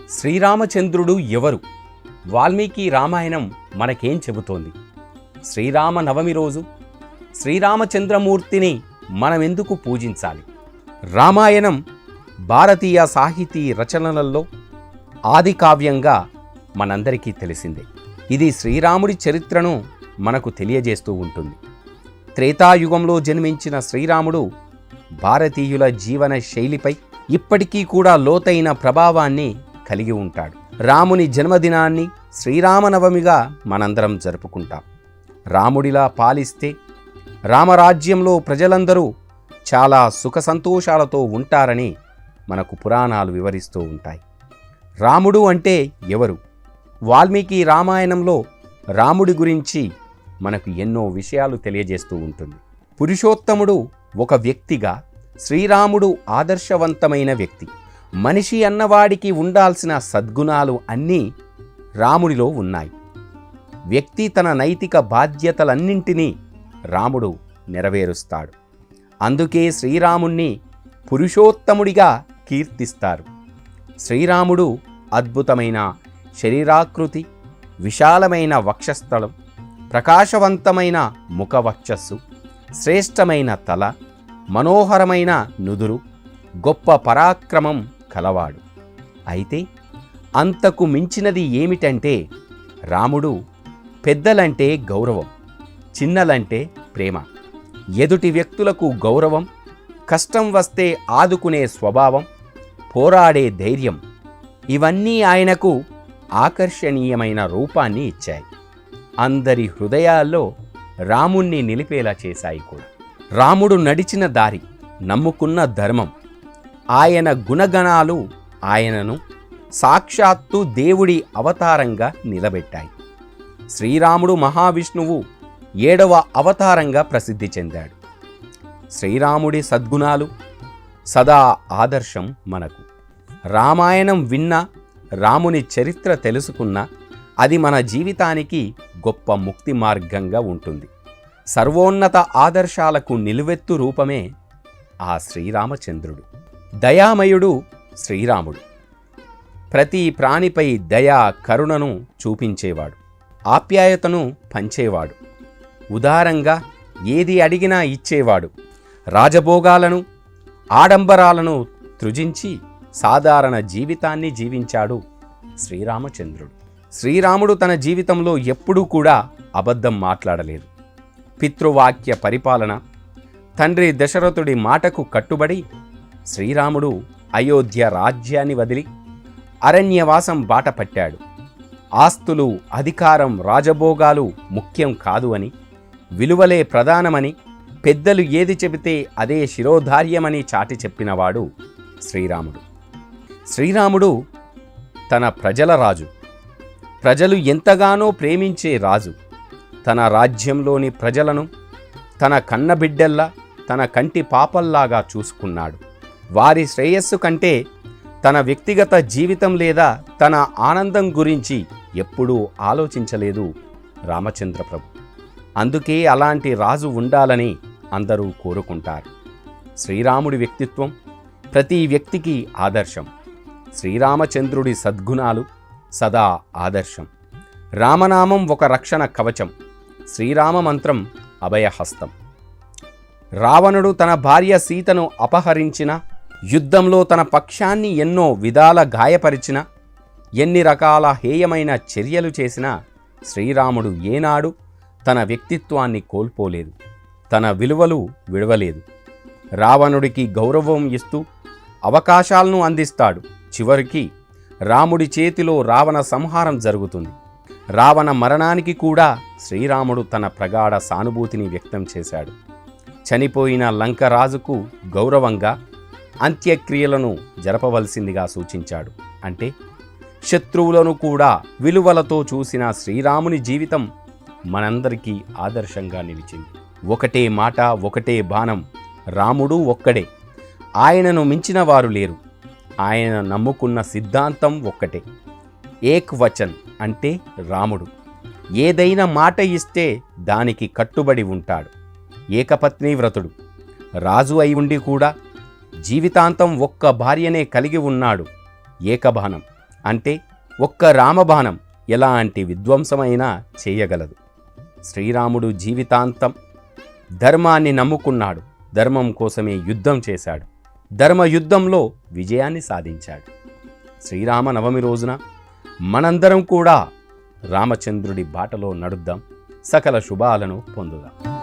శ్రీరామచంద్రుడు ఎవరు? వాల్మీకి రామాయణం మనకేం చెబుతోంది? శ్రీరామ నవమి రోజు శ్రీరామచంద్రమూర్తిని మనమెందుకు పూజించాలి? రామాయణం భారతీయ సాహితీ రచనలలో ఆది కావ్యంగా మనందరికీ తెలిసిందే. ఇది శ్రీరాముడి చరిత్రను మనకు తెలియజేస్తూ ఉంటుంది. త్రేతాయుగంలో జన్మించిన శ్రీరాముడు భారతీయుల జీవన శైలిపై ఇప్పటికీ కూడా లోతైన ప్రభావాన్ని కలిగి ఉంటాడు. రాముని జన్మదినాన్ని శ్రీరామనవమిగా మనందరం జరుపుకుంటాం. రాముడిలా పాలిస్తే రామరాజ్యంలో ప్రజలందరూ చాలా సుఖ సంతోషాలతో ఉంటారని మనకు పురాణాలు వివరిస్తూ ఉంటాయి. రాముడు అంటే ఎవరు? వాల్మీకి రామాయణంలో రాముడి గురించి మనకు ఎన్నో విషయాలు తెలియజేస్తూ ఉంటుంది. పురుషోత్తముడు ఒక వ్యక్తిగా, శ్రీరాముడు ఆదర్శవంతమైన వ్యక్తి. మనిషి అన్నవాడికి ఉండాల్సిన సద్గుణాలు అన్నీ రాముడిలో ఉన్నాయి. వ్యక్తి తన నైతిక బాధ్యతలన్నింటినీ రాముడు నెరవేరుస్తాడు. అందుకే శ్రీరాముణ్ణి పురుషోత్తముడిగా కీర్తిస్తారు. శ్రీరాముడు అద్భుతమైన శరీరాకృతి, విశాలమైన వక్షస్థలం, ప్రకాశవంతమైన ముఖవక్షస్సు, శ్రేష్టమైన తల, మనోహరమైన నుదురు, గొప్ప పరాక్రమం కలవాడు. అయితే అంతకు మించినది ఏమిటంటే రాముడు పెద్దలంటే గౌరవం, చిన్నలంటే ప్రేమ, ఎదుటి వ్యక్తులకు గౌరవం, కష్టం వస్తే ఆదుకునే స్వభావం, పోరాడే ధైర్యం, ఇవన్నీ ఆయనకు ఆకర్షణీయమైన రూపాన్ని ఇచ్చాయి. అందరి హృదయాల్లో రాముణ్ణి నిలిపేలా చేశాయి కూడా. రాముడు నడిచిన దారి, నమ్ముకున్న ధర్మం, ఆయన గుణగణాలు ఆయనను సాక్షాత్తు దేవుడి అవతారంగా నిలబెట్టాయి. శ్రీరాముడు మహావిష్ణువు 7వ అవతారంగా ప్రసిద్ధి చెందాడు. శ్రీరాముడి సద్గుణాలు సదా ఆదర్శం మనకు. రామాయణం విన్నా, రాముని చరిత్ర తెలుసుకున్నా అది మన జీవితానికి గొప్ప ముక్తి మార్గంగా ఉంటుంది. సర్వోన్నత ఆదర్శాలకు నిలువెత్తు రూపమే ఆ శ్రీరామచంద్రుడు. దయామయుడు శ్రీరాముడు. ప్రతి ప్రాణిపై దయా కరుణను చూపించేవాడు, ఆప్యాయతను పంచేవాడు, ఉదారంగా ఏది అడిగినా ఇచ్చేవాడు. రాజభోగాలను, ఆడంబరాలను త్రుజించి సాధారణ జీవితాన్ని జీవించాడు శ్రీరామచంద్రుడు. శ్రీరాముడు తన జీవితంలో ఎప్పుడూ కూడా అబద్ధం మాట్లాడలేదు. పితృవాక్య పరిపాలన, తండ్రి దశరథుడి మాటకు కట్టుబడి శ్రీరాముడు అయోధ్య రాజ్యాన్ని వదిలి అరణ్యవాసం బాట పట్టాడు. ఆస్తులు, అధికారం, రాజభోగాలు ముఖ్యం కాదు అని, విలువలే ప్రధానమని, పెద్దలు ఏది చెబితే అదే శిరోధార్యమని చాటి చెప్పినవాడు శ్రీరాముడు. శ్రీరాముడు తన ప్రజల రాజు. ప్రజలు ఎంతగానో ప్రేమించే రాజు. తన రాజ్యంలోని ప్రజలను తన కన్నబిడ్డల్లా, తన కంటి పాపల్లాగా చూసుకున్నాడు. వారి శ్రేయస్సు కంటే తన వ్యక్తిగత జీవితం లేదా తన ఆనందం గురించి ఎప్పుడూ ఆలోచించలేదు రామచంద్ర ప్రభు. అందుకే అలాంటి రాజు ఉండాలని అందరూ కోరుకుంటారు. శ్రీరాముడి వ్యక్తిత్వం ప్రతి వ్యక్తికి ఆదర్శం. శ్రీరామచంద్రుడి సద్గుణాలు సదా ఆదర్శం. రామనామం ఒక రక్షణ కవచం, శ్రీరామ మంత్రం అభయహస్తం. రావణుడు తన భార్య సీతను అపహరించిన, యుద్ధంలో తన పక్షాన్ని ఎన్నో విధాల గాయపరిచిన, ఎన్ని రకాల హేయమైన చర్యలు చేసినా శ్రీరాముడు ఏనాడు తన వ్యక్తిత్వాన్ని కోల్పోలేదు, తన విలువలు విడవలేదు. రావణుడికి గౌరవం ఇస్తూ అవకాశాలను అందిస్తాడు. చివరికి రాముడి చేతిలో రావణ సంహారం జరుగుతుంది. రావణ మరణానికి కూడా శ్రీరాముడు తన ప్రగాఢ సానుభూతిని వ్యక్తం చేశాడు. చనిపోయిన లంకరాజుకు గౌరవంగా అంత్యక్రియలను జరపవలసిందిగా సూచించాడు. అంటే శత్రువులను కూడా విలువలతో చూసిన శ్రీరాముని జీవితం మనందరికీ ఆదర్శంగా నిలిచింది. ఒకటే మాట, ఒకటే బాణం. రాముడు ఒక్కడే, ఆయనను మించిన వారు లేరు. ఆయన నమ్ముకున్న సిద్ధాంతం ఒక్కటే, ఏక్ వచన్ అంటే రాముడు. ఏదైనా మాట ఇస్తే దానికి కట్టుబడి ఉంటాడు. ఏకపత్ని వ్రతుడు. రాజు అయి ఉండి కూడా జీవితాంతం ఒక్క భార్యనే కలిగి ఉన్నాడు. ఏకబాణం అంటే ఒక్క రామబాణం ఎలాంటి విధ్వంసమైనా చేయగలదు. శ్రీరాముడు జీవితాంతం ధర్మాన్ని నమ్ముకున్నాడు. ధర్మం కోసమే యుద్ధం చేశాడు. ధర్మయుద్ధంలో విజయాన్ని సాధించాడు. శ్రీరామనవమి రోజున మనందరం కూడా రామచంద్రుడి బాటలో నడుద్దాం. సకల శుభాలను పొందుదాం.